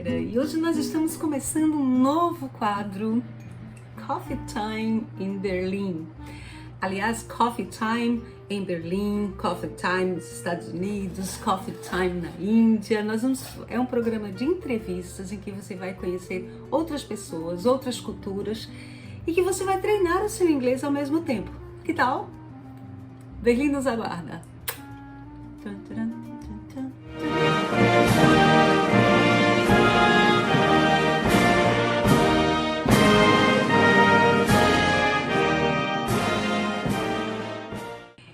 galera, e hoje nós estamos começando um novo quadro, Coffee Time in Berlim. Aliás, Coffee Time em Berlim, Coffee Time nos Estados Unidos, Coffee Time na Índia. É um programa de entrevistas em que você vai conhecer outras pessoas, outras culturas e que você vai treinar o seu inglês ao mesmo tempo. Que tal? Berlim nos aguarda.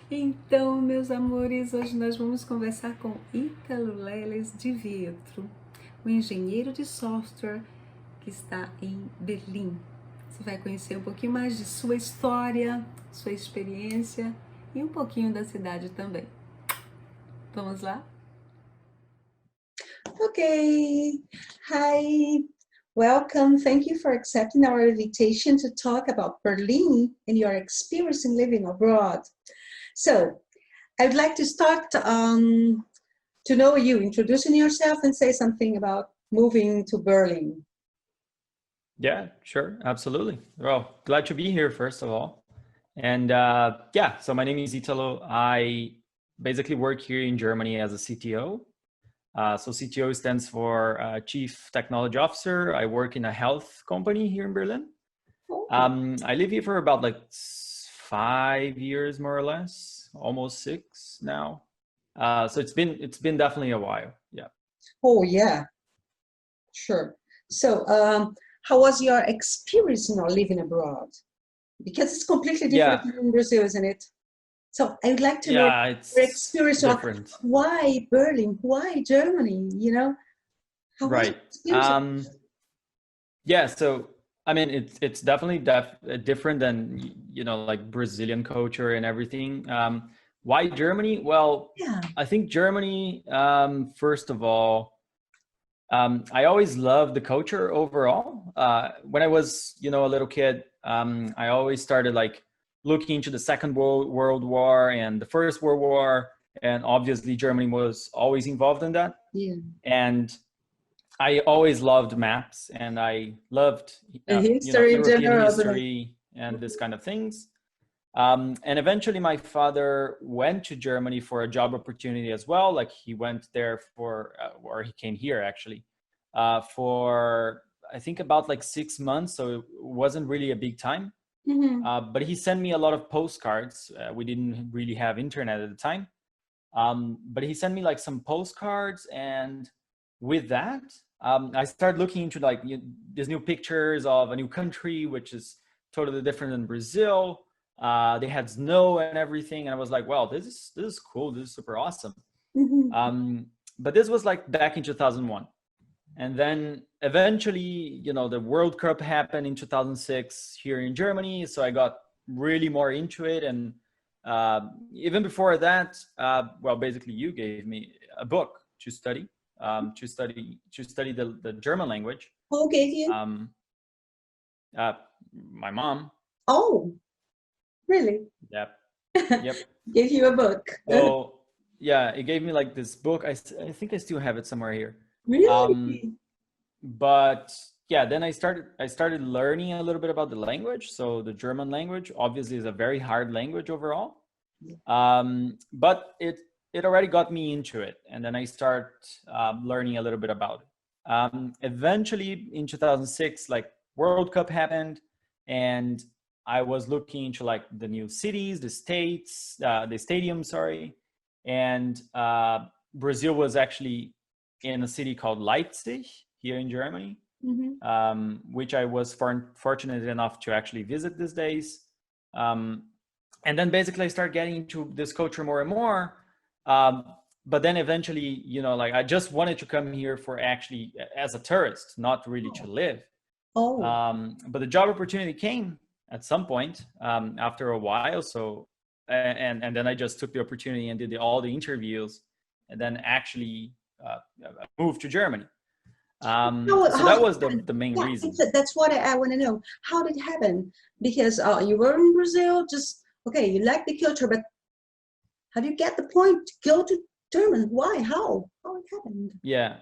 Então, meus amores, hoje nós vamos conversar com Ítalo Leles de Vietro, um engenheiro de software que está em Berlim. Você vai conhecer um pouquinho mais de sua história, sua experiência e um pouquinho da cidade também. Vamos lá? Okay. Hi. Welcome. Thank you for accepting our invitation to talk about Berlin and your experience in living abroad. So, I'd like to start to know you, introducing yourself and say something about moving to Berlin. Yeah, sure. Absolutely. Well, glad to be here, first of all. And so my name is Italo. I basically work here in Germany as a CTO. So CTO stands for Chief Technology Officer. I work in a health company here in Berlin. I live here for about 5 years, more or less, almost 6 now. So it's been definitely a while. Yeah. Oh yeah, sure. So how was your experience living abroad? Because it's completely different from Brazil, isn't it? So I would like to know your experience different. of why Berlin, why Germany, you know? How right. So I mean, it's definitely different than, like Brazilian culture and everything. Why Germany? Well, I think Germany, first of all, I always loved the culture overall. When I was, a little kid, I always started looking into the Second World War and the First World War. And obviously Germany was always involved in that. Yeah. And I always loved maps, and I loved European history and this kind of things. And eventually my father went to Germany for a job opportunity as well. He went there or he came here actually, for I think about 6 months. So it wasn't really a big time. Mm-hmm. But he sent me a lot of postcards. We didn't really have internet at the time. But he sent me some postcards, and with that, I started looking into these new pictures of a new country, which is totally different than Brazil. They had snow and everything, and I was like, "Well, this is cool. This is super awesome." Mm-hmm. But this was back in 2001, and then eventually, the World Cup happened in 2006 here in Germany. So I got really more into it, and even before that, basically, you gave me a book to study. To study the German language. Who gave you? My mom. Oh, really? Yep. Gave you a book. So yeah, it gave me this book. I think I still have it somewhere here. Really? But yeah, then I started learning a little bit about the language. So the German language obviously is a very hard language overall. But it already got me into it, and then I start learning a little bit about it. Eventually in 2006, World Cup happened, and I was looking into the new cities, the stadium, and Brazil was actually in a city called Leipzig here in Germany, mm-hmm. Which I was fortunate enough to actually visit these days. And then basically I started getting into this culture more and more. But then eventually, I just wanted to come here for actually as a tourist, not really to live. But the job opportunity came at some point after a while. So, and then I just took the opportunity and did all the interviews, and then actually moved to Germany. So that was the main reason. That's what I want to know. How did it happen? Because you were in Brazil, you like the culture, but how do you get the point to go to Germany? Why? How it happened? Yeah.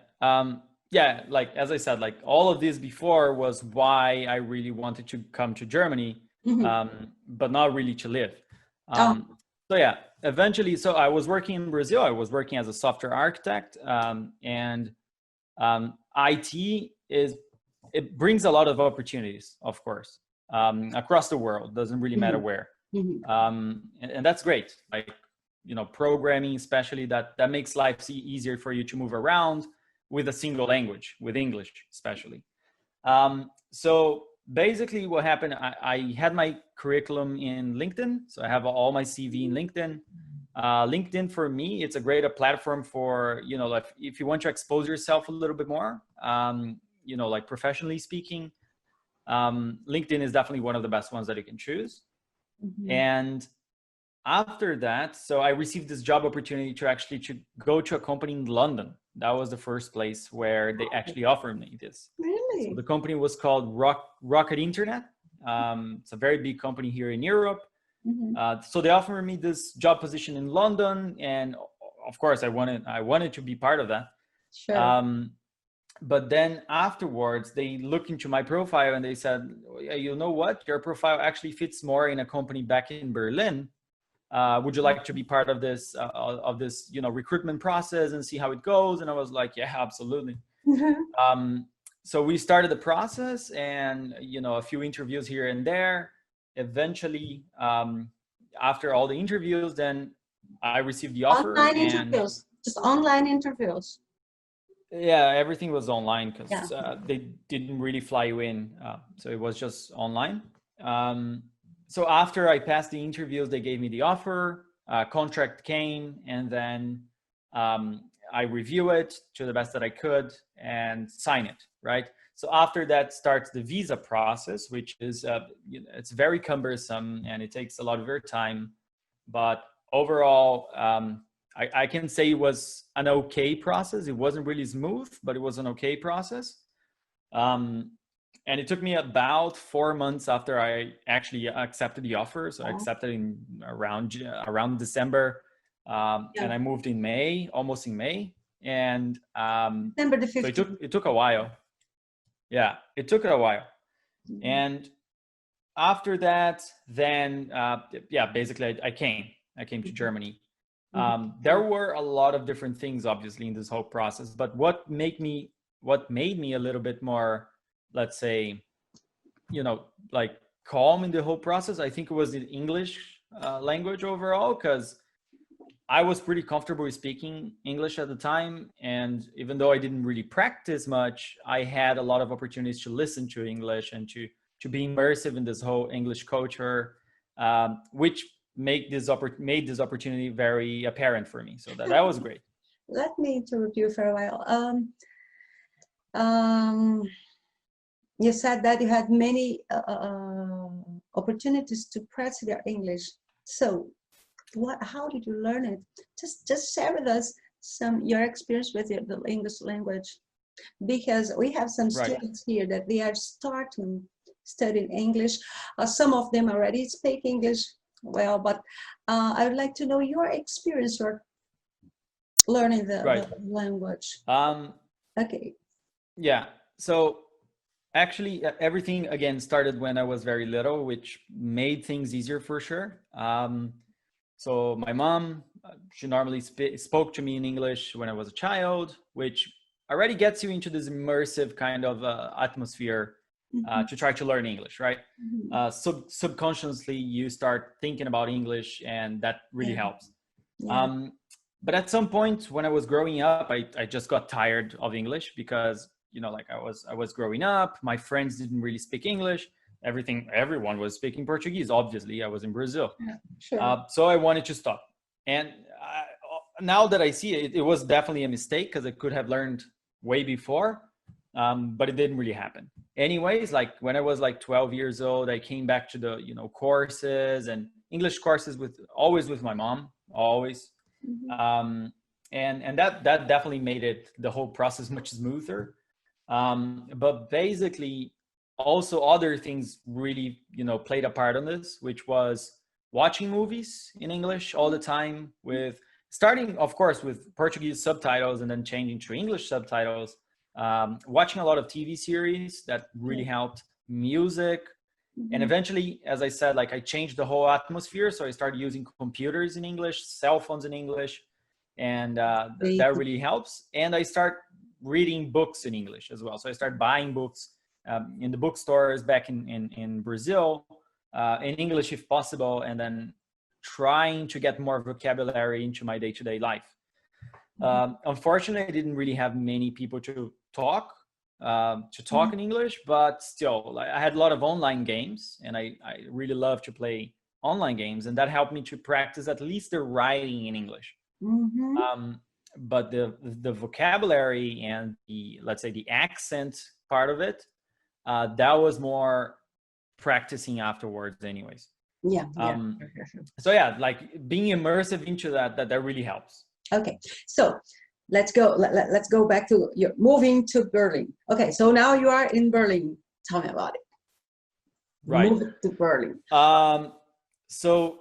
yeah, like as I said, like all of this before was why I really wanted to come to Germany, but not really to live. So yeah, eventually, so I was working in Brazil. I was working as a software architect, and IT it brings a lot of opportunities, of course, across the world. Doesn't really matter where, and that's great. Like, you know, programming, especially, that makes life easier for you to move around with a single language, with English especially. So basically what happened, I had my curriculum in LinkedIn. So I have all my CV in LinkedIn. LinkedIn for me, it's a great platform for, you know, like if you want to expose yourself a little bit more, you know, like professionally speaking, LinkedIn is definitely one of the best ones that you can choose. And after that, so I received this job opportunity to go to a company in London. That was the first place where they actually offered me this. Really? So the company was called Rocket Internet. It's a very big company here in Europe. So they offered me this job position in London, and of course I wanted to be part of that. Sure. But then afterwards, they looked into my profile and they said, yeah, you know what? Your profile actually fits more in a company back in Berlin. Would you like to be part of this, you know, recruitment process and see how it goes? And I was like, yeah, absolutely. So we started the process, and, you know, a few interviews here and there. Eventually, after all the interviews, then I received the offer. Online interviews, just online interviews. Yeah, everything was online because they didn't really fly you in. So it was just online. So after I passed the interviews, they gave me the offer, contract came, and then I review it to the best that I could and sign it, right? So after that starts the visa process, which is, you know, it's very cumbersome and it takes a lot of your time. But overall, I can say it was an okay process. It wasn't really smooth, but it was an okay process. And it took me about 4 months after I actually accepted the offer. So I accepted in around December, and I moved in May, almost in May. And December the 15th. So it took a while. Yeah, it took a while. And after that, then basically I came to Germany. There were a lot of different things, obviously, in this whole process. But what made me a little bit more, let's say, you know, like calm in the whole process, I think it was the English language overall, because I was pretty comfortable with speaking English at the time. And even though I didn't really practice much, I had a lot of opportunities to listen to English and to be immersive in this whole English culture, which made this opportunity very apparent for me. So that was great. Let me interrupt you for a while. You said that you had many opportunities to practice your English. So how did you learn it? Just share with us your experience with the English language, because we have some students here that they are studying English. Some of them already speak English well, but I would like to know your experience or learning the language. Okay. Yeah. So actually, everything again started when I was very little, which made things easier for sure. So my mom, she normally spoke to me in English when I was a child, which already gets you into this immersive kind of atmosphere to try to learn English, right? Subconsciously, you start thinking about English, and that really helps. But at some point when I was growing up, I just got tired of English because, you know, like I was growing up, my friends didn't really speak English. Everyone was speaking Portuguese. Obviously, I was in Brazil. Yeah, sure. So I wanted to stop. And now that I see it, it was definitely a mistake because I could have learned way before, but it didn't really happen. Anyways, like when I was like 12 years old, I came back to the, you know, courses and English courses always with my mom, always. And that definitely made the whole process much smoother. But basically, also other things really, you know, played a part on this, which was watching movies in English all the time, with starting, of course, with Portuguese subtitles and then changing to English subtitles. watching a lot of TV series that really helped, music. And eventually, as I said, like I changed the whole atmosphere. So I started using computers in English, cell phones in English, and that really helps. And I start reading books in English as well. So I started buying books in the bookstores back in Brazil, in English if possible, and then trying to get more vocabulary into my day-to-day life. Unfortunately, I didn't really have many people to talk in English, but still, like, I had a lot of online games, and I really love to play online games, and that helped me to practice at least the writing in English. But the vocabulary and the, let's say, the accent part of it, that was more practicing afterwards anyways. So yeah, like being immersive into that really helps. Okay, so let's go back to your moving to Berlin. Okay, so now you are in Berlin. Tell me about it. Right. Moving to Berlin. So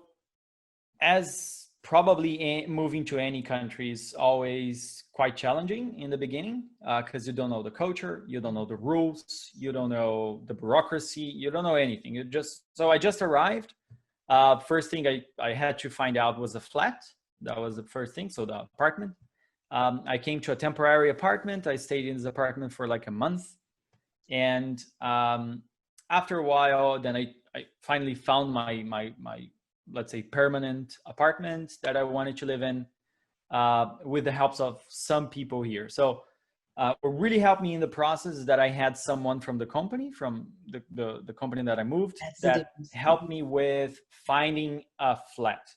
as probably moving to any country is always quite challenging in the beginning, because you don't know the culture, you don't know the rules, you don't know the bureaucracy, you don't know anything. So I just arrived. First thing I had to find out was a flat. That was the first thing. So the apartment. I came to a temporary apartment. I stayed in this apartment for like a month. And after a while, then I finally found my let's say, permanent apartment that I wanted to live in, with the help of some people here. So what really helped me in the process is that I had someone from the company, from the company that I moved, that helped me with finding a flat.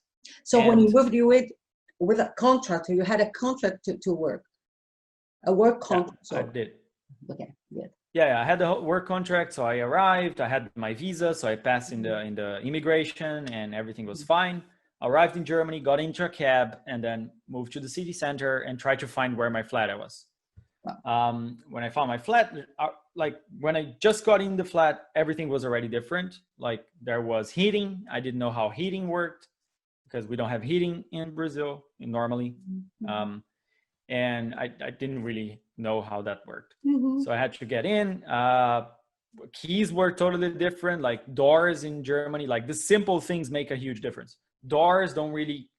So when you moved, you with a contract, you had a contract to work, a work contract. Yeah, I did. Okay, good. Yeah, I had the work contract. So I arrived, I had my visa, so I passed in the immigration and everything was fine. Arrived in Germany, got into a cab, and then moved to the city center and tried to find where my flat was. Wow. When I found my flat, like when I just got in the flat, everything was already different. Like there was heating. I didn't know how heating worked, because we don't have heating in Brazil normally. And I didn't really know how that worked. So I had to get in. Keys were totally different, like doors in Germany, like the simple things make a huge difference. Doors don't really,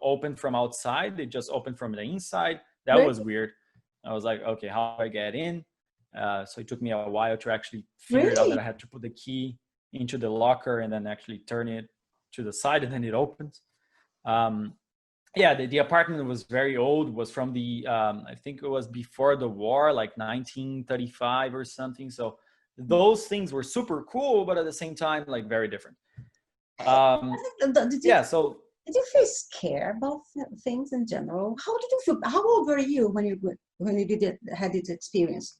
open from outside. They just open from the inside. That was weird. I was like, okay, how do I get in? So it took me a while to actually figure out that I had to put the key into the locker and then actually turn it to the side, and then it opens. The apartment was very old, was from the I think it was before the war, like 1935 or something. So those things were super cool, but at the same time, like very different. Did you feel scared about things in general? How did you feel? How old were you when you had this experience?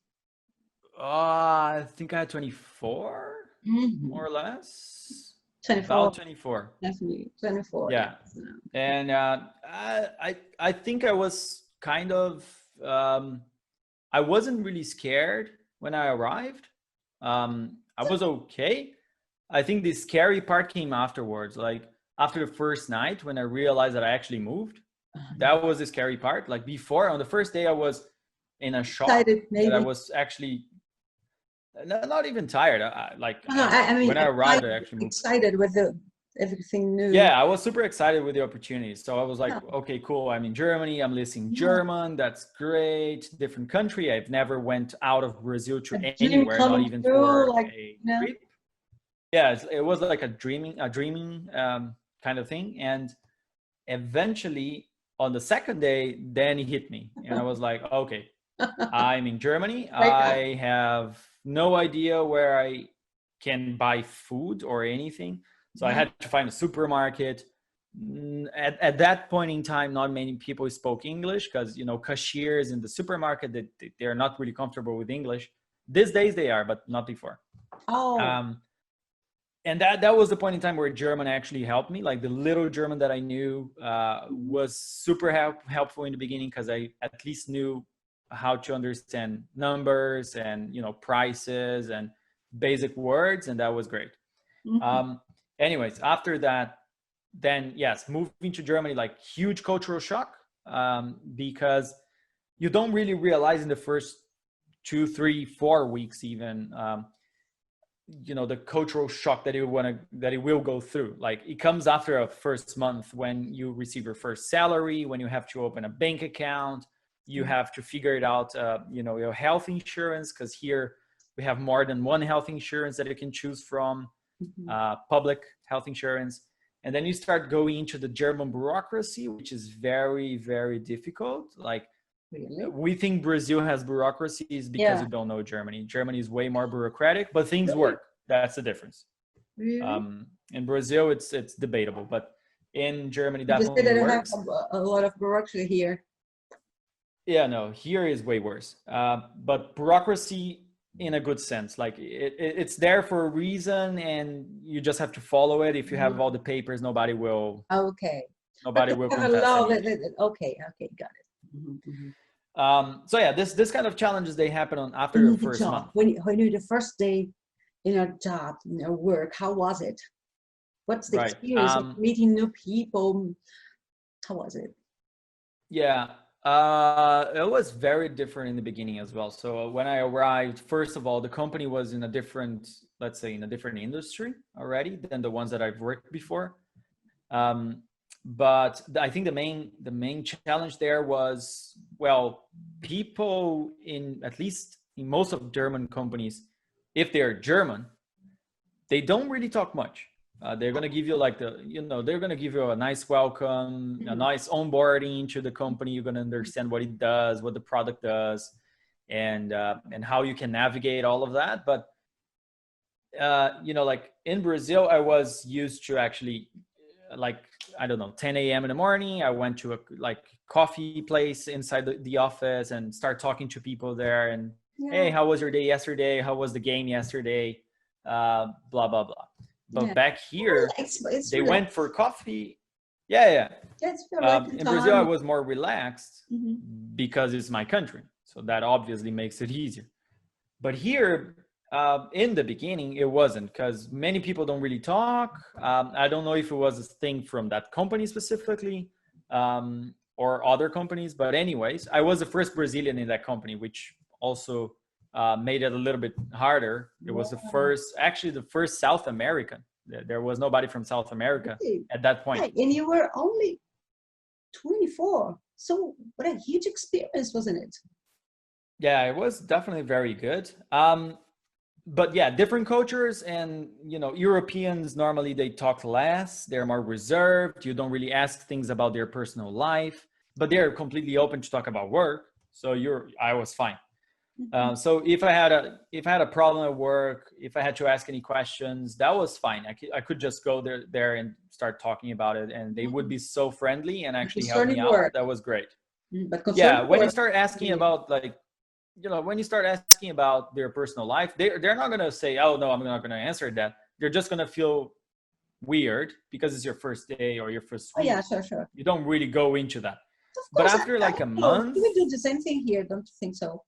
I think I had 24, more or less. 24. About 24. Definitely 24. Yeah. And I think I was kind of, I wasn't really scared when I arrived. I was okay. I think the scary part came afterwards, like after the first night when I realized that I actually moved. That was the scary part. Like before, on the first day, I was in a shock that I was actually not even tired. When I arrived, I actually moved. Excited with everything new. Yeah, I was super excited with the opportunities. So I was like, okay, cool. I'm in Germany. I'm listening German. That's great. Different country. I've never went out of Brazil to anywhere, not even for a trip. Yeah, it was like a dreaming kind of thing. And eventually, on the second day, then it hit me, and I was like, okay, I'm in Germany. I have no idea where I can buy food or anything. So I had to find a supermarket. At that point in time, not many people spoke English because, cashiers in the supermarket, they're not really comfortable with English. These days they are, but not before. And that was the point in time where German actually helped me. Like the little German that I knew was super helpful in the beginning, because I at least knew how to understand numbers and prices and basic words, and that was great. Anyways, after that, then yes, moving to Germany, like huge cultural shock, because you don't really realize in the first 2, 3, 4 weeks even, the cultural shock that it will go through. Like it comes after a first month when you receive your first salary, when you have to open a bank account, you have to figure it out, your health insurance, because here we have more than one health insurance that you can choose from, public health insurance. And then you start going into the German bureaucracy, which is very, very difficult. Like, really? We think Brazil has bureaucracies because you don't know Germany. Germany is way more bureaucratic, but things work. That's the difference. Really? In Brazil, it's debatable, but in Germany, definitely they works. Have a lot of bureaucracy here. Yeah, no, here is way worse. But bureaucracy in a good sense, like it's there for a reason, and you just have to follow it. If you have all the papers, nobody will. Okay. Nobody will contest it. Okay, got it. So yeah, this kind of challenges, they happen after the first month. When you the first day in a job, in a work, how was it? What's the experience of meeting new people? How was it? Yeah. It was very different in the beginning as well. So when I arrived, first of all, the company was in a different, let's say, in a different industry already than the ones that I've worked before. But I think the main challenge there was, well, people at least in most of German companies, if they're German, they don't really talk much. They're going to give you they're going to give you a nice welcome, a nice onboarding into the company. You're going to understand what it does, what the product does, and how you can navigate all of that. But, like in Brazil, I was used to actually, like, I don't know, 10 a.m. in the morning, I went to a coffee place inside the office and start talking to people there. And, hey, how was your day yesterday? How was the game yesterday? Blah, blah, blah. But back here, they went for coffee. Yeah. In Brazil, I was more relaxed because it's my country. So that obviously makes it easier. But here, in the beginning, it wasn't, because many people don't really talk. I don't know if it was a thing from that company specifically or other companies. But anyways, I was the first Brazilian in that company, which also made it a little bit harder. It was the first South American. There was nobody from South America at that point. Right. And you were only 24. So what a huge experience, wasn't it? Yeah, it was definitely very good. But yeah, different cultures, and Europeans, normally they talk less. They're more reserved. You don't really ask things about their personal life, but they're completely open to talk about work. So I was fine. So if I had a problem at work, if I had to ask any questions, that was fine. I could just go there and start talking about it, and they would be so friendly and actually help me out. That was great. But when you start asking about when you start asking about their personal life, they're not gonna say, "Oh no, I'm not gonna answer that." They're just gonna feel weird because it's your first day or your first week. Oh yeah, sure. You don't really go into that. But after a month, we do the same thing here. Don't you think so?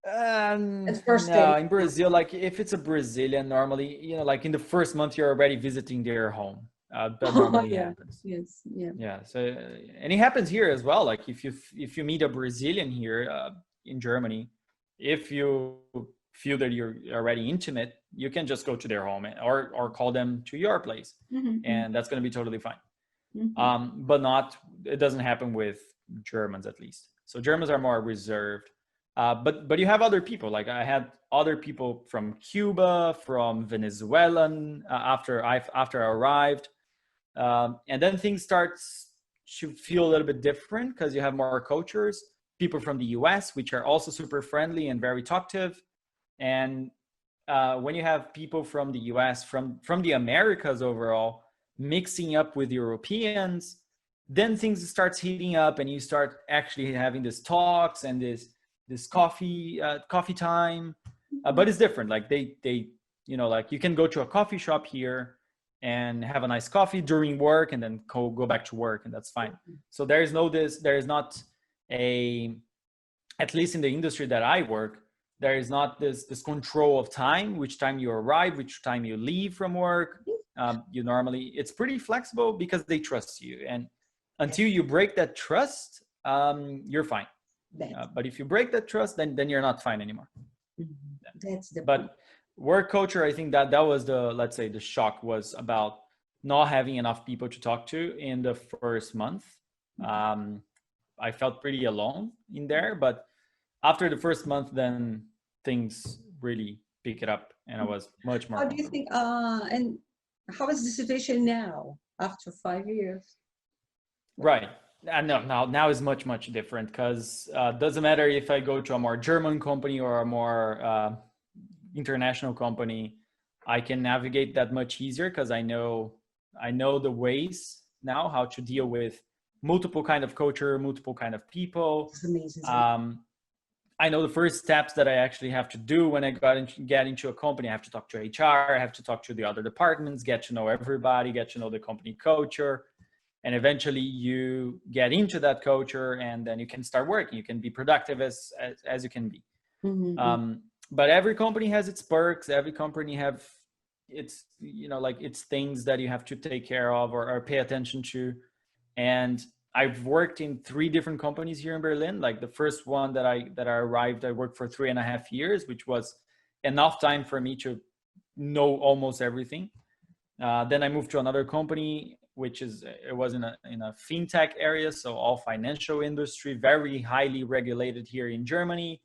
No, in Brazil, like if it's a Brazilian, normally, like in the first month, you're already visiting their home. That normally happens. Yes, yeah. Yeah. So, and it happens here as well. Like if you meet a Brazilian here in Germany, if you feel that you're already intimate, you can just go to their home or call them to your place, and that's going to be totally fine. But it doesn't happen with Germans, at least. So Germans are more reserved. But you have other people. Like I had other people from Cuba, from Venezuelan after I arrived, and then things start to feel a little bit different because you have more cultures. People from the U.S., which are also super friendly and very talkative, and when you have people from the U.S., from the Americas overall, mixing up with Europeans, then things starts heating up, and you start actually having these talks and this coffee time, but it's different. Like they like you can go to a coffee shop here and have a nice coffee during work and then go back to work, and that's fine. So there is not at least in the industry that I work, there is not this control of time, which time you arrive, which time you leave from work. It's pretty flexible because they trust you, and until you break that trust, you're fine. But if you break that trust, then you're not fine anymore. That's the But work culture, I think that was the, let's say, the shock was about not having enough people to talk to in the first month. I felt pretty alone in there, but after the first month, then things really pick it up, and I was much more. How do you think? And how is the situation now after 5 years? Right. Now is much different, because doesn't matter if I go to a more German company or a more international company, I can navigate that much easier because I know the ways now how to deal with multiple kind of culture, multiple kind of people. It's amazing. I know the first steps that I actually have to do when I get into a company. I have to talk to HR, I have to talk to the other departments, get to know everybody, get to know the company culture. And eventually you get into that culture, and then you can start working. You can be productive as you can be. But every company has its perks. Every company have its, like its things that you have to take care of or pay attention to. And I've worked in 3 different companies here in Berlin. Like the first one that I arrived, I worked for 3.5 years, which was enough time for me to know almost everything. Then I moved to another company, it was in a fintech area, so all financial industry, very highly regulated here in Germany.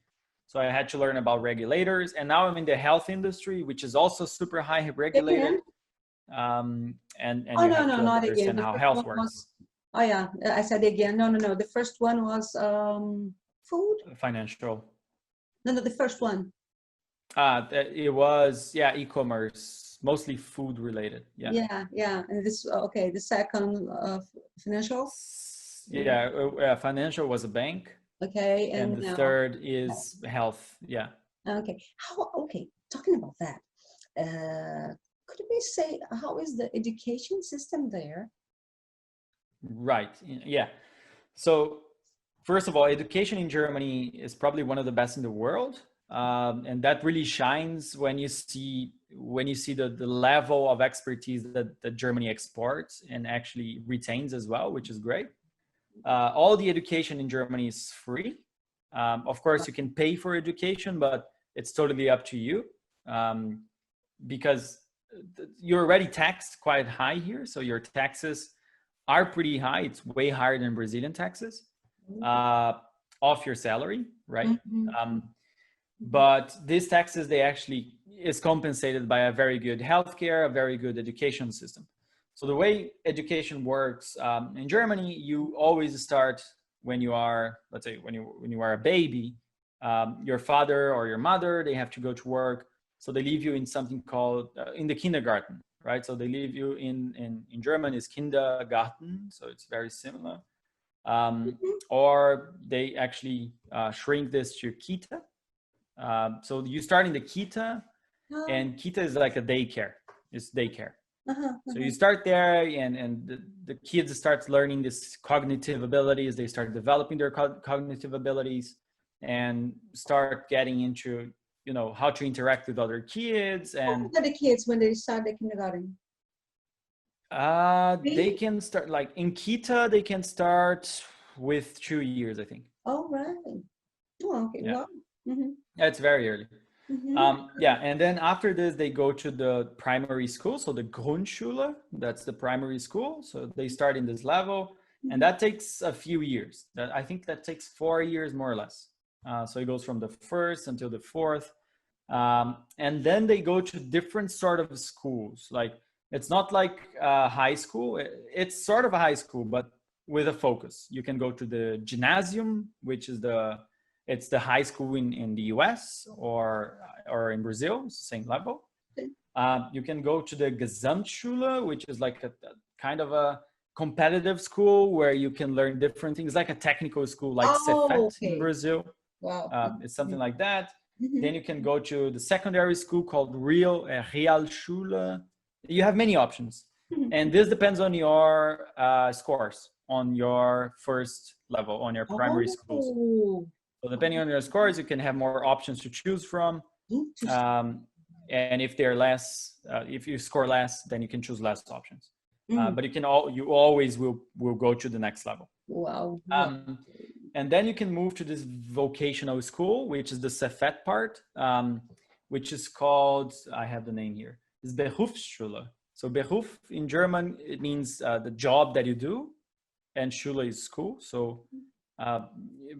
So I had to learn about regulators, and now I'm in the health industry, which is also super high regulated. And you have to understand how health works. Oh yeah, I said again. No. The first one was food. Financial. No, the first one. It was e-commerce, mostly food related. Yeah. And this okay. The second financial. Financial was a bank. Okay, and the third is health. Yeah. Okay. Talking about that, could you please say how is the education system there? Right. Yeah. So first of all, education in Germany is probably one of the best in the world. And that really shines when you see the level of expertise that Germany exports and actually retains as well, which is great. All the education in Germany is free. Of course, you can pay for education, but it's totally up to you, because you're already taxed quite high here. So your taxes are pretty high. It's way higher than Brazilian taxes off your salary, right? But these taxes, they actually is compensated by a very good healthcare, a very good education system. So the way education works in Germany, you always start when you are, let's say, when you are a baby. Your father or your mother, they have to go to work, so they leave you in something called in the kindergarten, right? So they leave you in German is Kindergarten, so it's very similar. Or they actually shrink this to Kita. So you start in the Kita, and Kita is like a daycare. It's daycare. So you start there, and the kids start learning this cognitive abilities. They start developing their cognitive abilities and start getting into, how to interact with other kids. And how old are the kids when they start the kindergarten? They can start, like in Kita, they can start with 2 years, I think. Oh, right. Oh, okay. Yeah. Wow. It's very early. And then after this, they go to the primary school. So the Grundschule, that's the primary school. So they start in this level, and that takes a few years. I think that takes 4 years, more or less. So it goes from the first until the fourth. And then they go to different sort of schools. Like, it's not like high school. It's sort of a high school, but with a focus. You can go to the Gymnasium, which is it's the high school in the US or in Brazil, it's the same level. You can go to the Gesamtschule, which is like a kind of a competitive school where you can learn different things, like a technical school, like Cefet in Brazil. Wow. It's something like that. Then you can go to the secondary school called Realschule. You have many options. And this depends on your scores on your first level, on your primary schools. So depending on your scores, you can have more options to choose from. And if they're less, if you score less, then you can choose less options. But you always will go to the next level. Wow. And then you can move to this vocational school, which is the Cefet part, which is called, I have the name here, it's Berufsschule. So Beruf in German, it means the job that you do, and Schule is school. So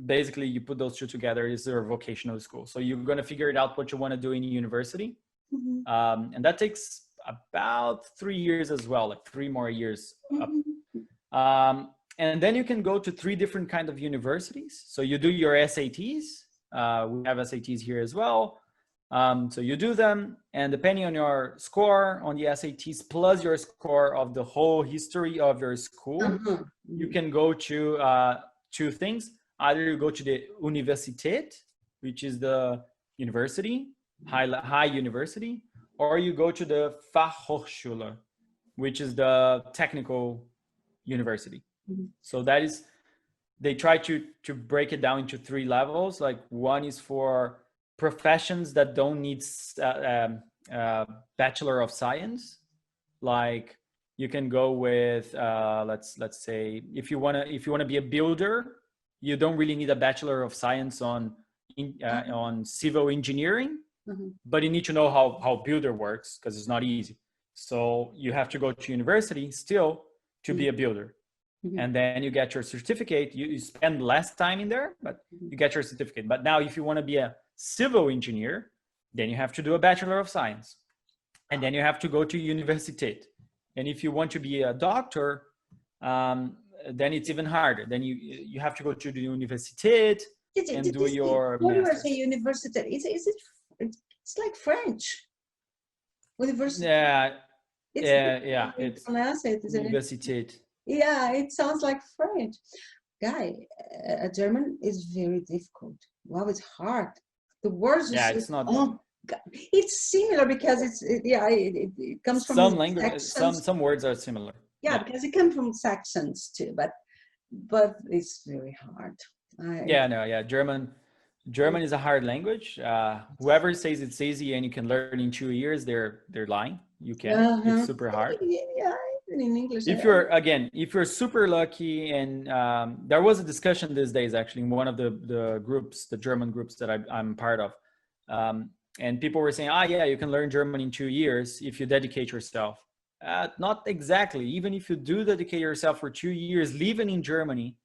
basically you put those two together, is your vocational school. So you're going to figure it out what you want to do in university. Mm-hmm. And that takes about 3 years as well, like 3 more years up. And then you can go to 3 different kind of universities. So you do your SATs. We have SATs here as well. So you do them, and depending on your score on the SATs plus your score of the whole history of your school, you can go to 2 things. Either you go to the Universität, which is the university, high university, or you go to the Fachhochschule, which is the technical university. So that is, they try to break it down into 3 levels. Like one is for professions that don't need Bachelor of Science. Like you can go with let's say if you want to be a builder, you don't really need a Bachelor of Science on civil engineering, but you need to know how builder works, because it's not easy. So you have to go to university still to be a builder. And then you get your certificate. You spend less time in there, but you get your certificate. But now if you want to be a civil engineer, then you have to do a Bachelor of Science. And then you have to go to Universität. And if you want to be a doctor, then it's even harder. Then you have to go to the Universität and do your master's. When you say Universität, it's like French. University. Yeah. It's Universität. Yeah, it sounds like French. Guy, German is very difficult. Wow, it's hard. The words. Yeah, it's not. Oh, God. It's similar because it comes from some language. Some words are similar. Yeah, because it comes from Saxons too, but it's very hard. German is a hard language. Whoever says it's easy and you can learn in 2 years, they're lying. You can. It's super hard. Yeah. In English, if you're super lucky, and there was a discussion these days actually in one of the groups, the German groups that I'm part of, and people were saying, you can learn German in 2 years if you dedicate yourself. Not exactly. Even if you do dedicate yourself for 2 years living in Germany,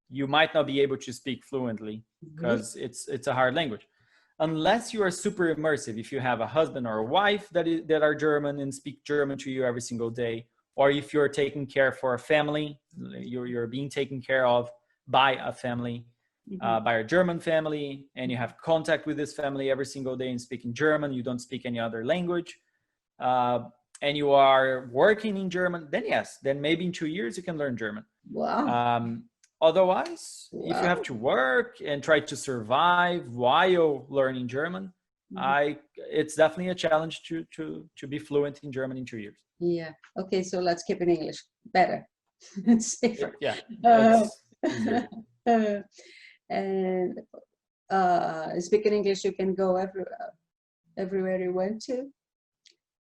you might not be able to speak fluently, because it's a hard language, unless you are super immersive. If you have a husband or a wife that are German and speak German to you every single day, or if you're taking care for a family, you're being taken care of by a family, by a German family, and you have contact with this family every single day and speaking German, you don't speak any other language, and you are working in German, then maybe in 2 years you can learn German. Wow. Otherwise, if you have to work and try to survive while learning German, it's definitely a challenge to be fluent in German in 2 years. Yeah. Okay. So let's keep in English. Better. It's safer. Yeah. And speaking English, you can go everywhere you went to.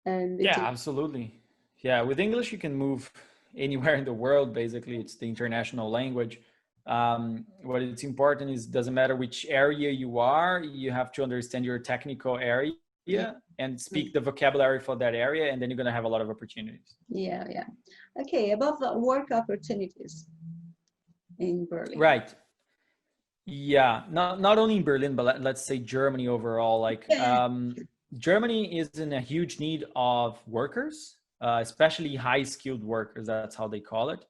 And absolutely. Yeah. With English, you can move anywhere in the world. Basically, it's the international language. What it's important is, doesn't matter which area you are, you have to understand your technical area and speak the vocabulary for that area, and then you're going to have a lot of opportunities. Yeah. Okay, about the work opportunities in Berlin. Right. Yeah, not only in Berlin, but let's say Germany overall. Like Germany is in a huge need of workers, especially high-skilled workers. That's how they call it.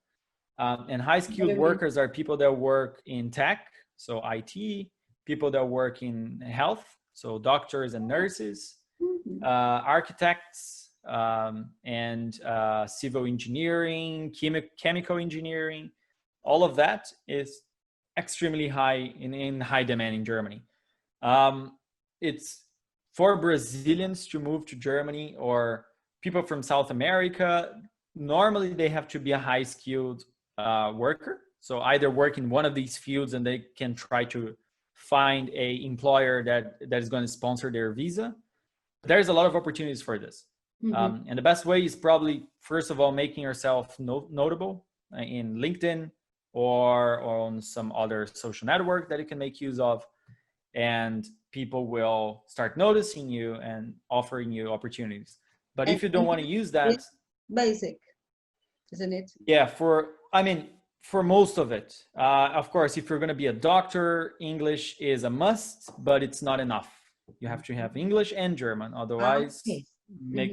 And high-skilled workers are people that work in tech, so IT, people that work in health, so doctors and nurses, architects, and civil engineering, chemical engineering. All of that is extremely high in high demand in Germany. It's for Brazilians to move to Germany, or people from South America. Normally they have to be a high-skilled worker, so either work in one of these fields and they can try to find a employer that is going to sponsor their visa. There's a lot of opportunities for this. And the best way is probably, first of all, making yourself notable in LinkedIn, or on some other social network that you can make use of, and people will start noticing you and offering you opportunities. But if you don't want to use that, basic, isn't it? Yeah, for most of it. Of course, if you're going to be a doctor, English is a must, but it's not enough. You have to have English and German. Otherwise,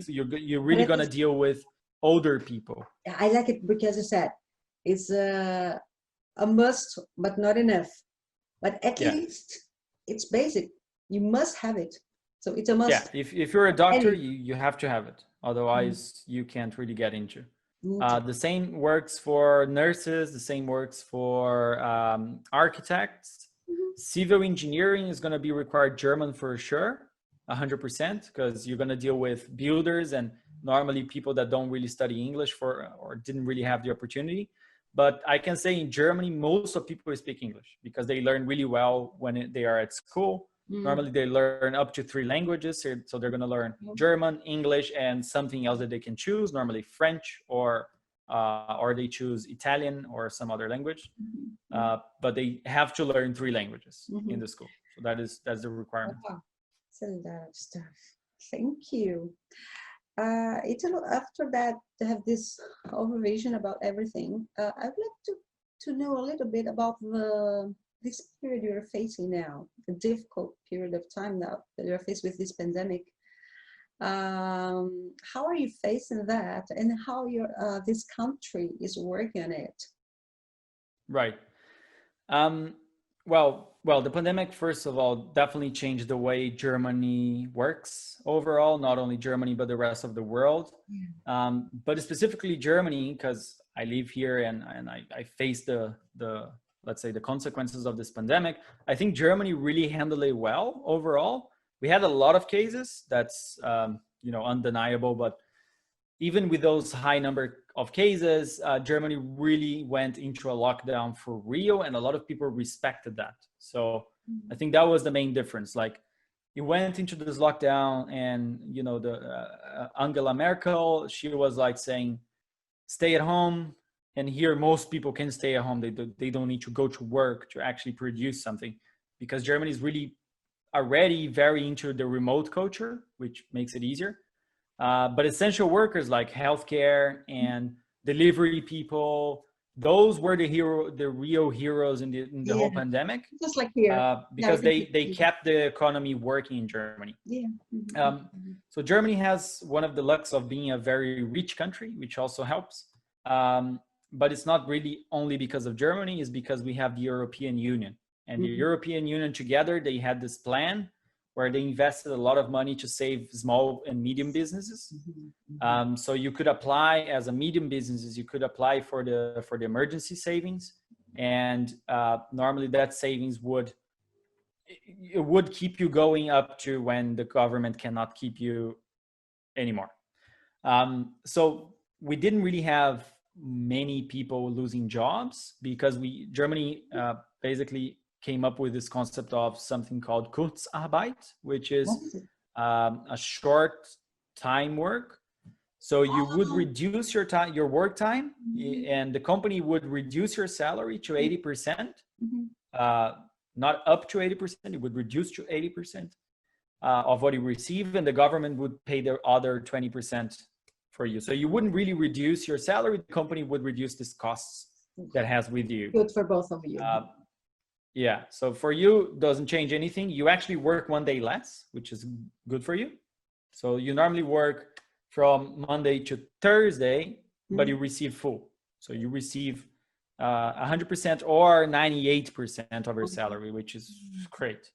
you're really going to deal with older people. I like it because you said it's a must, but not enough. But at least it's basic. You must have it. So it's a must. Yeah, if you're a doctor, you have to have it. Otherwise, you can't really get into. The same works for nurses. The same works for architects. Civil engineering is going to be required German for sure, 100%, because you're going to deal with builders and normally people that don't really study English or didn't really have the opportunity. But I can say in Germany, most of people speak English because they learn really well when they are at school. Normally they learn up to 3 languages. So they're going to learn German, English, and something else that they can choose, normally French or they choose Italian or some other language. But they have to learn 3 languages in the school. So that's the requirement. It's a lot of stuff. Thank you. Italo, after that, to have this overvision about everything, I would like to know a little bit about this period you're facing now, the difficult period of time now that you're faced with this pandemic. How are you facing that, and how this country is working on it? Right. Well, the pandemic, first of all, definitely changed the way Germany works overall, not only Germany, but the rest of the world. But specifically Germany, because I live here and I face the let's say the consequences of this pandemic. I think Germany really handled it well overall. We had a lot of cases, that's undeniable, but even with those high number of cases, Germany really went into a lockdown for real, and a lot of people respected that. So I think that was the main difference. Like, it went into this lockdown, and Angela Merkel, she was like saying, stay at home. And here, most people can stay at home. They don't need to go to work to actually produce something, because Germany is really already very into the remote culture, which makes it easier. But essential workers like healthcare and delivery people, those were the real heroes in the whole pandemic. Just like here, because they kept the economy working in Germany. So Germany has one of the lucks of being a very rich country, which also helps. But it's not really only because of Germany, it's because we have the European Union. And the European Union together, they had this plan where they invested a lot of money to save small and medium businesses. So you could apply as a medium businesses, you could apply for the emergency savings. And normally that savings would keep you going up to when the government cannot keep you anymore. So we didn't really have many people losing jobs because Germany basically came up with this concept of something called Kurzarbeit, which is a short time work. So you would reduce your work time, and the company would reduce your salary to 80%, not up to 80%, it would reduce to 80% of what you receive, and the government would pay the other 20% for you. So you wouldn't really reduce your salary, the company would reduce these costs that has with you. Good for both of you. Yeah, so for you, doesn't change anything. You actually work 1 day less, which is good for you. So you normally work from Monday to Thursday, but you receive full. So you receive 100% or 98% of your salary, which is great.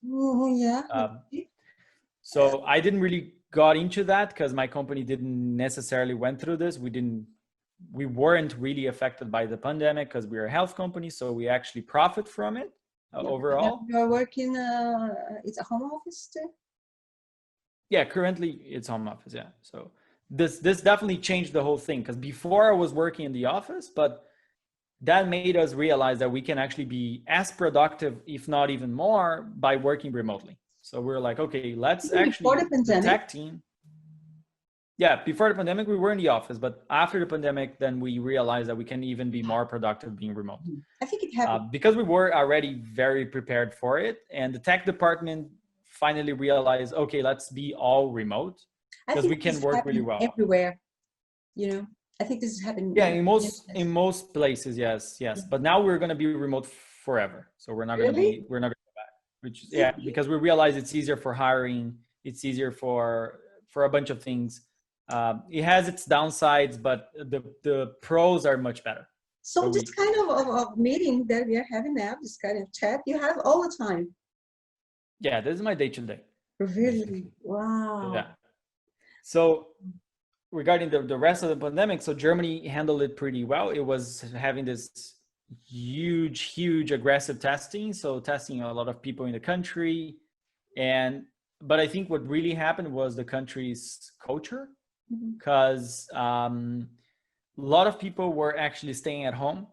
So I didn't really got into that because my company didn't necessarily went through this. We weren't really affected by the pandemic because we're a health company, so we actually profit from it overall. You're working, it's a home office too? Yeah, currently it's home office, yeah. So this definitely changed the whole thing, because before I was working in the office, but that made us realize that we can actually be as productive, if not even more, by working remotely. So we're like, okay, let's actually, the tech team. Yeah, before the pandemic, we were in the office, but after the pandemic, then we realized that we can even be more productive being remote. I think it happened. Because we were already very prepared for it. And the tech department finally realized, okay, let's be all remote because we can work really well. Everywhere, you know, I think this is happening. Yeah, in most places, yes. But now we're going to be remote forever. So we're not going to go back, which, yeah, because we realize it's easier for hiring. It's easier for a bunch of things. It has its downsides, but the pros are much better. So this kind of meeting that we are having now, this kind of chat, you have all the time? Yeah, this is my day-to-day. Really? Wow. Yeah. So regarding the rest of the pandemic, so Germany handled it pretty well. It was having this huge aggressive testing. So testing a lot of people in the country. But I think what really happened was the country's culture, because a lot of people were actually staying at home.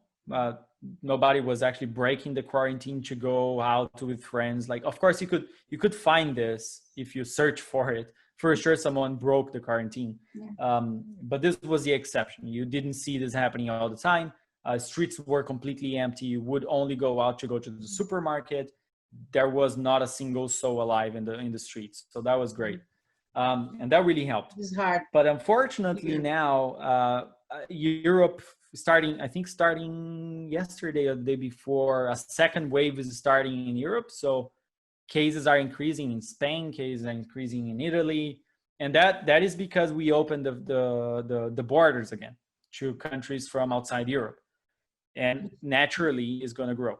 Nobody was actually breaking the quarantine to go out with friends. Like, of course, you could find this if you search for it. For sure, someone broke the quarantine. But this was the exception. You didn't see this happening all the time. Streets were completely empty. You would only go out to go to the supermarket. There was not a single soul alive in the streets. So that was great. And that really helped. It's hard. But unfortunately now, Europe starting yesterday or the day before, a second wave is starting in Europe. So cases are increasing in Spain, cases are increasing in Italy. And that is because we opened the borders again to countries from outside Europe. And naturally is going to grow.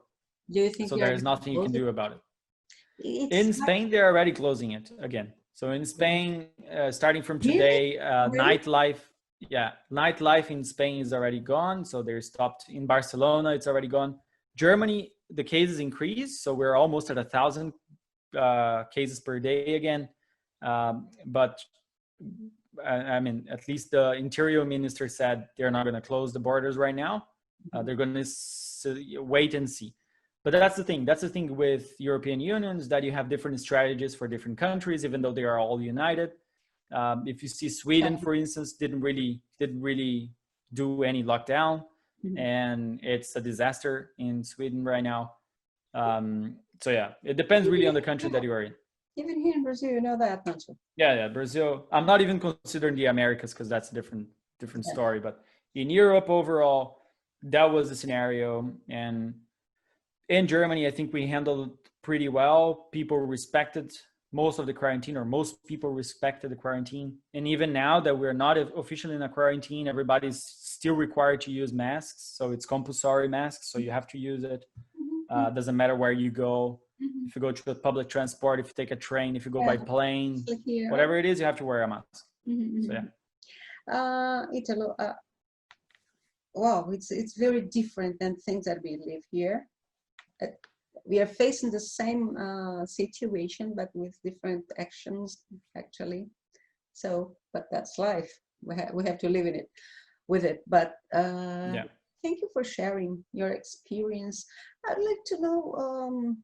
Do you think so? There's nothing you can do about it. In Spain, they're already closing it again. So in Spain, starting from today, nightlife in Spain is already gone. So they're stopped. In Barcelona, it's already gone. Germany, the cases increase. So we're almost at 1,000 cases per day again. But I mean, at least the interior minister said they're not going to close the borders right now. They're going to wait and see. But that's the thing. That's the thing with European unions, that you have different strategies for different countries, even though they are all united. If you see Sweden, for instance, didn't really do any lockdown, and it's a disaster in Sweden right now. So yeah, it depends really on the country that you are in. Even here in Brazil, you know that, don't you? Yeah, Brazil. I'm not even considering the Americas because that's a different story. But in Europe overall, that was the scenario. And in Germany, I think we handled pretty well. People respected most of the quarantine, or most people respected the quarantine. And even now that we're not officially in a quarantine, everybody's still required to use masks. So it's compulsory masks. So you have to use it. Doesn't matter where you go. If you go to the public transport, if you take a train, if you go by plane, whatever it is, you have to wear a mask. So yeah. Italo, wow, it's very different than things that we live here. We are facing the same situation, but with different actions, actually. So, but that's life. We have to live in it, with it. But thank you for sharing your experience. I'd like to know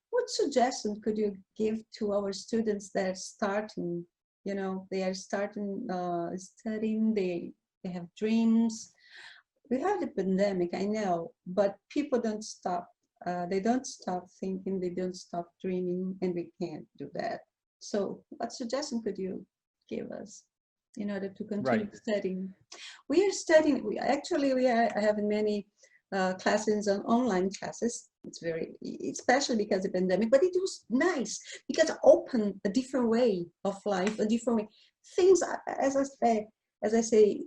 what suggestion could you give to our students that are starting? You know, they are starting studying. They have dreams. We have the pandemic, I know, but people don't stop. They don't stop thinking, they don't stop dreaming, and we can't do that. So what suggestion could you give us in order to continue studying? We are studying, we are having many classes on online classes. It's very, especially because of the pandemic, but it was nice because it opened a different way of life, a different way. Things, as I say,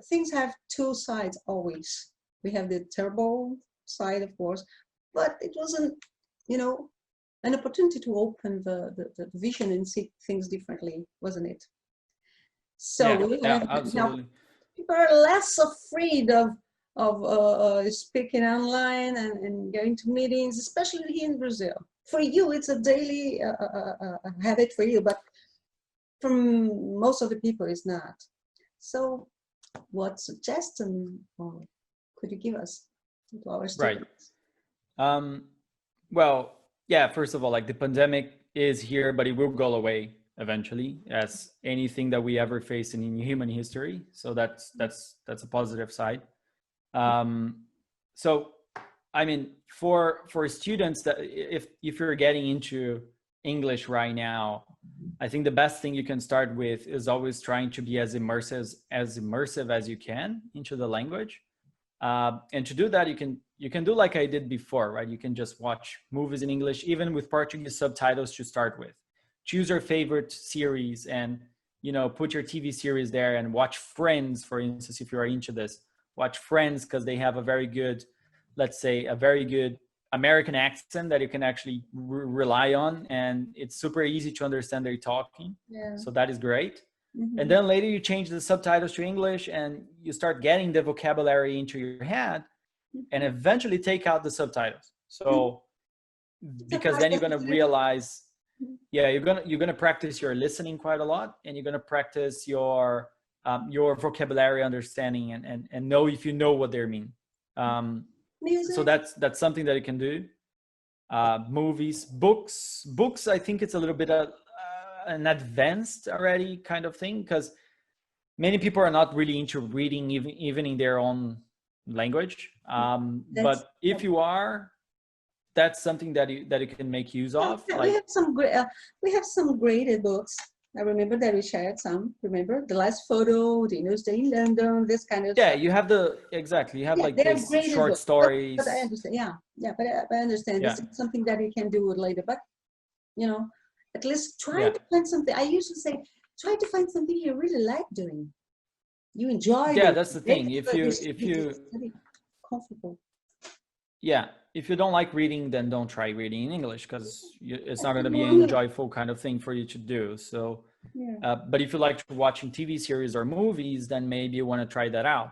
things have two sides always. We have the terrible side, of course, but it wasn't, you know, an opportunity to open the vision and see things differently, wasn't it? So absolutely. People are less afraid of speaking online and going to meetings, especially here in Brazil. For you, it's a daily habit for you, but from most of the people, it's not. So what suggestion could you give us to our students? Well, yeah, first of all, like the pandemic is here, but it will go away. eventually, as anything that we ever face in human history. So that's a positive side. So I mean, for students that if you're getting into English right now, I think the best thing you can start with is always trying to be as immersive as you can into the language. And to do that, you can do like I did before, right? You can just watch movies in English, even with Portuguese subtitles to start with. Choose your favorite series and, you know, put your TV series there and watch Friends, for instance, if you are into this. Watch Friends because they have a very good, let's say, a very good American accent that you can actually rely on, and it's super easy to understand they're talking. Yeah. So that is great. And then later you change the subtitles to English and you start getting the vocabulary into your head, and eventually take out the subtitles. So because then you're going to realize, yeah, you're going to practice your listening quite a lot, and you're going to practice your vocabulary understanding and know if you know what they mean. So that's something that you can do. Movies, books. I think it's a little bit an advanced already kind of thing, because many people are not really into reading even in their own language. But if you are, that's something that you can make use of. We have some great books. I remember that we shared some. Remember The Last Photo, The Newsday in London, this kind of stuff. You have you have like these short books, stories. But I understand. But I understand this is something that you can do later. But you know, at least try to find something. I usually say, try to find something you really like doing. You enjoy. Yeah, that's the thing. If you comfortable. Yeah, if you don't like reading, then don't try reading in English, because it's not going to be an enjoyable kind of thing for you to do. So, but if you like watching TV series or movies, then maybe you want to try that out.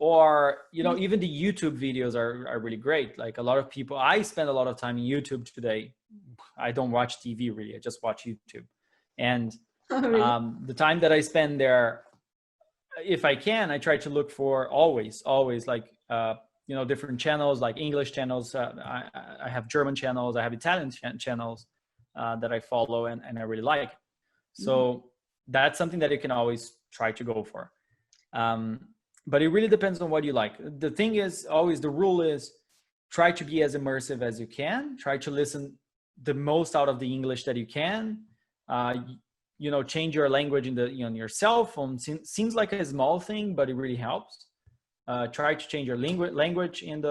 Or, you know, even the YouTube videos are really great. Like a lot of people, I spend a lot of time in YouTube today. I don't watch TV really, I just watch YouTube. And the time that I spend there, if I can, I try to look for always like, you know, different channels, like English channels. I have German channels, I have Italian channels that I follow and I really like. So that's something that you can always try to go for. But it really depends on what you like. The thing is, always the rule is, try to be as immersive as you can. Try to listen the most out of the English that you can. You know, change your language in your cell phone. Seems like a small thing, but it really helps. Try to change your language in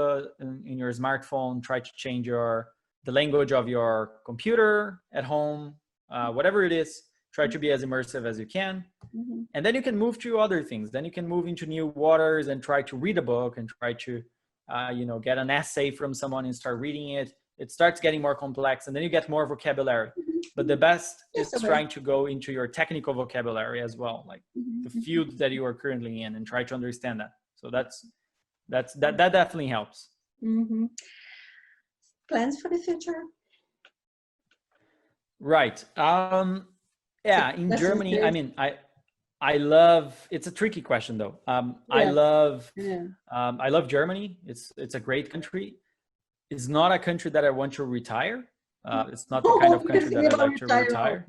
your smartphone. Try to change the language of your computer at home. Whatever it is, try to be as immersive as you can. And then you can move to other things. Then you can move into new waters and try to read a book and try to, you know, get an essay from someone and start reading it. It starts getting more complex, and then you get more vocabulary. But the best is trying to go into your technical vocabulary as well, like the field that you are currently in, and try to understand that. So that definitely helps. Plans for the future? Right. Yeah, in Germany, I mean, I love, it's a tricky question though. I love Germany. It's a great country. It's not a country that I want to retire. It's not the kind of country that I like to retire.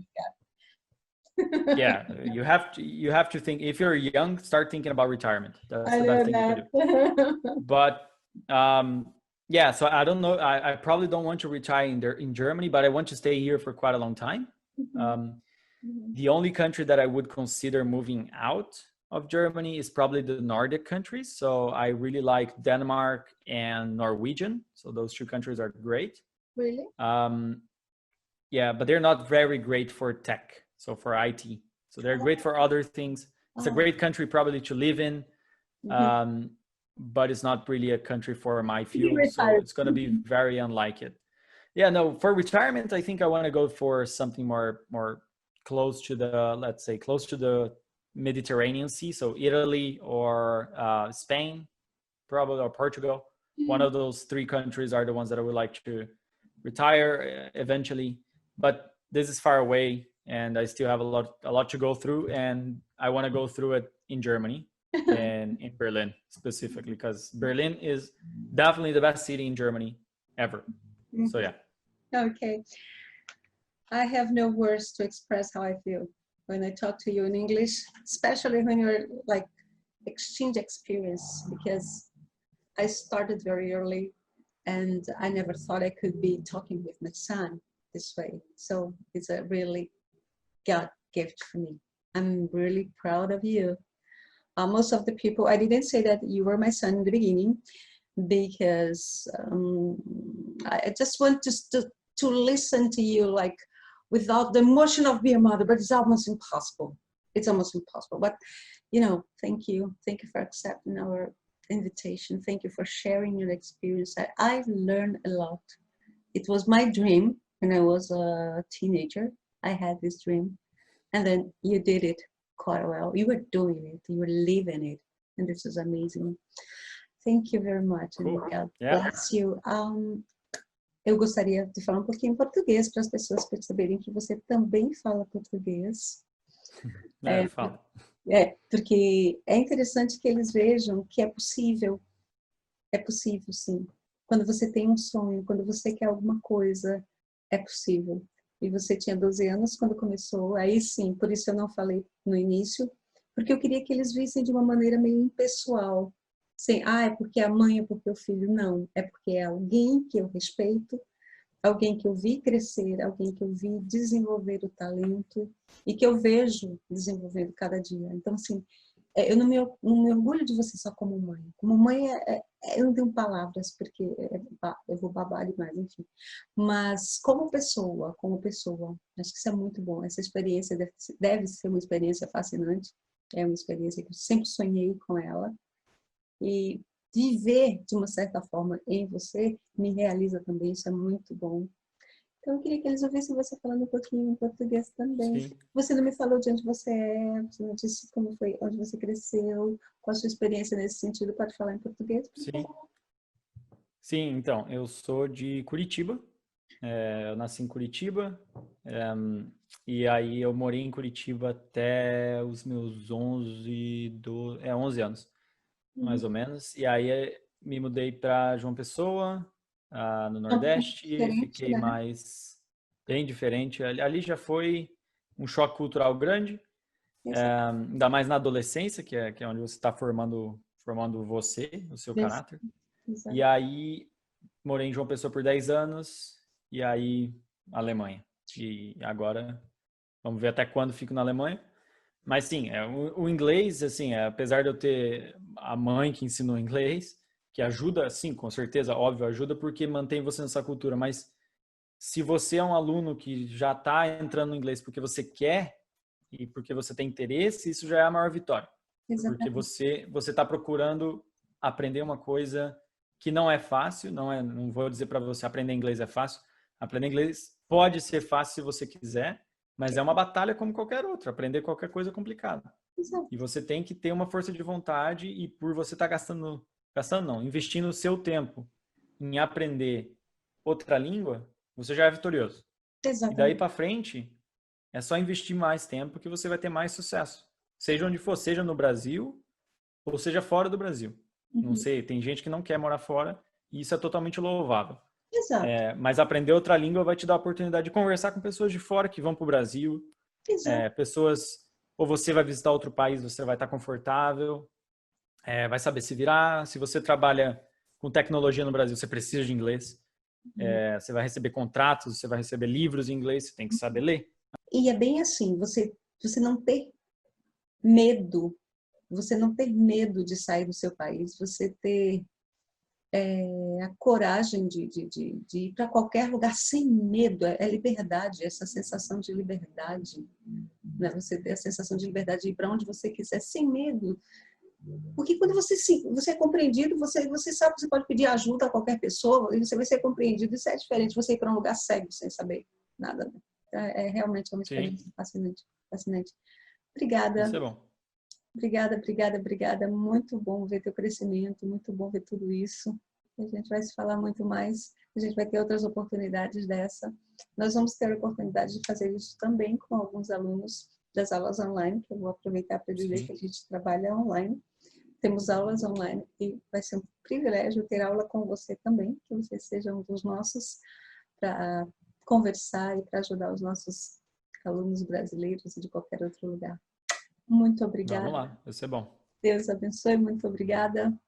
Yeah, you have to think, if you're young, start thinking about retirement. That's the best thing you can do. But yeah, so I don't know. I probably don't want to retire in Germany, but I want to stay here for quite a long time. The only country that I would consider moving out of Germany is probably the Nordic countries. So I really like Denmark and Norwegian. So those two countries are great. Really? Yeah, but they're not very great for tech. So for IT. So they're great for other things. It's a great country probably to live in. But it's not really a country for my field. So it's going to be very unlike it. Yeah, no, for retirement, I think I want to go for something more close to let's say close to the Mediterranean Sea. So Italy or Spain, probably, or Portugal. One of those three countries are the ones that I would like to retire eventually. But this is far away, and I still have a lot to go through, and I want to go through it in Germany and in Berlin specifically, because Berlin is definitely the best city in Germany ever. So yeah. Okay. I have no words to express how I feel when I talk to you in English, especially when you're like exchange experience, because I started very early and I never thought I could be talking with my son this way. So it's a really God gift for me. I'm really proud of you. Most of the people, I didn't say that you were my son in the beginning because I just want to listen to you like without the emotion of being a mother, but it's almost impossible. It's almost impossible. But, you know, thank you. Thank you for accepting our invitation. Thank you for sharing your experience. I learned a lot. It was my dream when I was a teenager. I had this dream. And then you did it quite well. You were doing it. You were living it. And this is amazing. Thank you very much. Cool. God bless you. Eu gostaria de falar um pouquinho em português para as pessoas perceberem que você também fala português. Fala. Porque é interessante que eles vejam que é possível sim. Quando você tem um sonho, quando você quer alguma coisa, é possível. E você tinha 12 anos quando começou, aí sim, por isso eu não falei no início, porque eu queria que eles vissem de uma maneira meio impessoal, sem, é porque a mãe, é porque o filho, não, é porque é alguém que eu respeito, alguém que eu vi crescer, alguém que eu vi desenvolver o talento e que eu vejo desenvolvendo cada dia. Então, assim, eu não me orgulho de você só como mãe. Como mãe, eu não tenho palavras, porque eu vou babar demais, enfim. Mas como pessoa, acho que isso é muito bom. Essa experiência deve ser uma experiência fascinante. É uma experiência que eu sempre sonhei com ela. E viver, de uma certa forma, em você, me realiza também. Isso é muito bom. Então, eu queria que eles ouvissem você falando um pouquinho em português também. Sim. Você não me falou de onde você é, você não disse como foi, onde você cresceu, qual a sua experiência nesse sentido. Pode falar em português? Sim. Sim, então, eu sou de Curitiba. Eu nasci em Curitiba. E aí eu morei em Curitiba até os meus 11 anos, mais ou menos. E aí me mudei para João Pessoa, no Nordeste, Diferente, fiquei né? mais bem diferente. Ali já foi um choque cultural grande, ainda mais na adolescência, que é onde você está formando você, o seu caráter. Exato. E aí morei em João Pessoa por 10 anos, e aí Alemanha. E agora, vamos ver até quando fico na Alemanha. Mas sim, o inglês, assim, apesar de eu ter a mãe que ensinou inglês, que ajuda, sim, com certeza, óbvio, ajuda porque mantém você nessa cultura. Mas se você é um aluno que já está entrando no inglês porque você quer e porque você tem interesse, isso já é a maior vitória. Porque você está procurando aprender uma coisa que não é fácil, não vou dizer para você aprender inglês é fácil. Aprender inglês pode ser fácil se você quiser, mas é uma batalha como qualquer outra. Aprender qualquer coisa é complicado. Exato. E você tem que ter uma força de vontade e por você estar investindo o seu tempo em aprender outra língua, você já é vitorioso. Exatamente. E daí para frente, é só investir mais tempo que você vai ter mais sucesso. Seja onde for, seja no Brasil ou seja fora do Brasil. Não sei, tem gente que não quer morar fora e isso é totalmente louvável. Exato. Mas aprender outra língua vai te dar a oportunidade de conversar com pessoas de fora que vão para o Brasil. Pessoas, ou você vai visitar outro país, você vai estar confortável, vai saber se virar. Se você trabalha com tecnologia no Brasil, você precisa de inglês. Você vai receber contratos, você vai receber livros em inglês, você tem que saber ler. E é bem assim, você não ter medo, de sair do seu país, você ter a coragem de ir para qualquer lugar sem medo, é liberdade, essa sensação de liberdade, né? Você ter a sensação de liberdade de ir para onde você quiser sem medo, porque quando você é compreendido, você sabe que você pode pedir ajuda a qualquer pessoa e você vai ser compreendido. Isso é diferente de você ir para um lugar cego sem saber nada. É realmente uma experiência fascinante. Obrigada. Isso é bom. Obrigada. Muito bom ver teu crescimento, muito bom ver tudo isso. A gente vai se falar muito mais, a gente vai ter outras oportunidades dessa. Nós vamos ter a oportunidade de fazer isso também com alguns alunos das aulas online, que eu vou aproveitar para dizer que a gente trabalha online. Temos aulas online e vai ser um privilégio ter aula com você também, que você seja um dos nossos, para conversar e para ajudar os nossos alunos brasileiros e de qualquer outro lugar. Muito obrigada. Vamos lá, vai ser bom. Deus abençoe, muito obrigada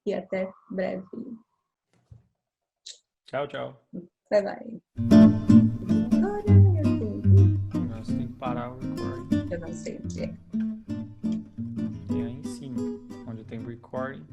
e até breve. Tchau, tchau. Bye, bye. Você tem que parar o recording. Eu não sei onde é. Tem aí em cima, onde tem recording.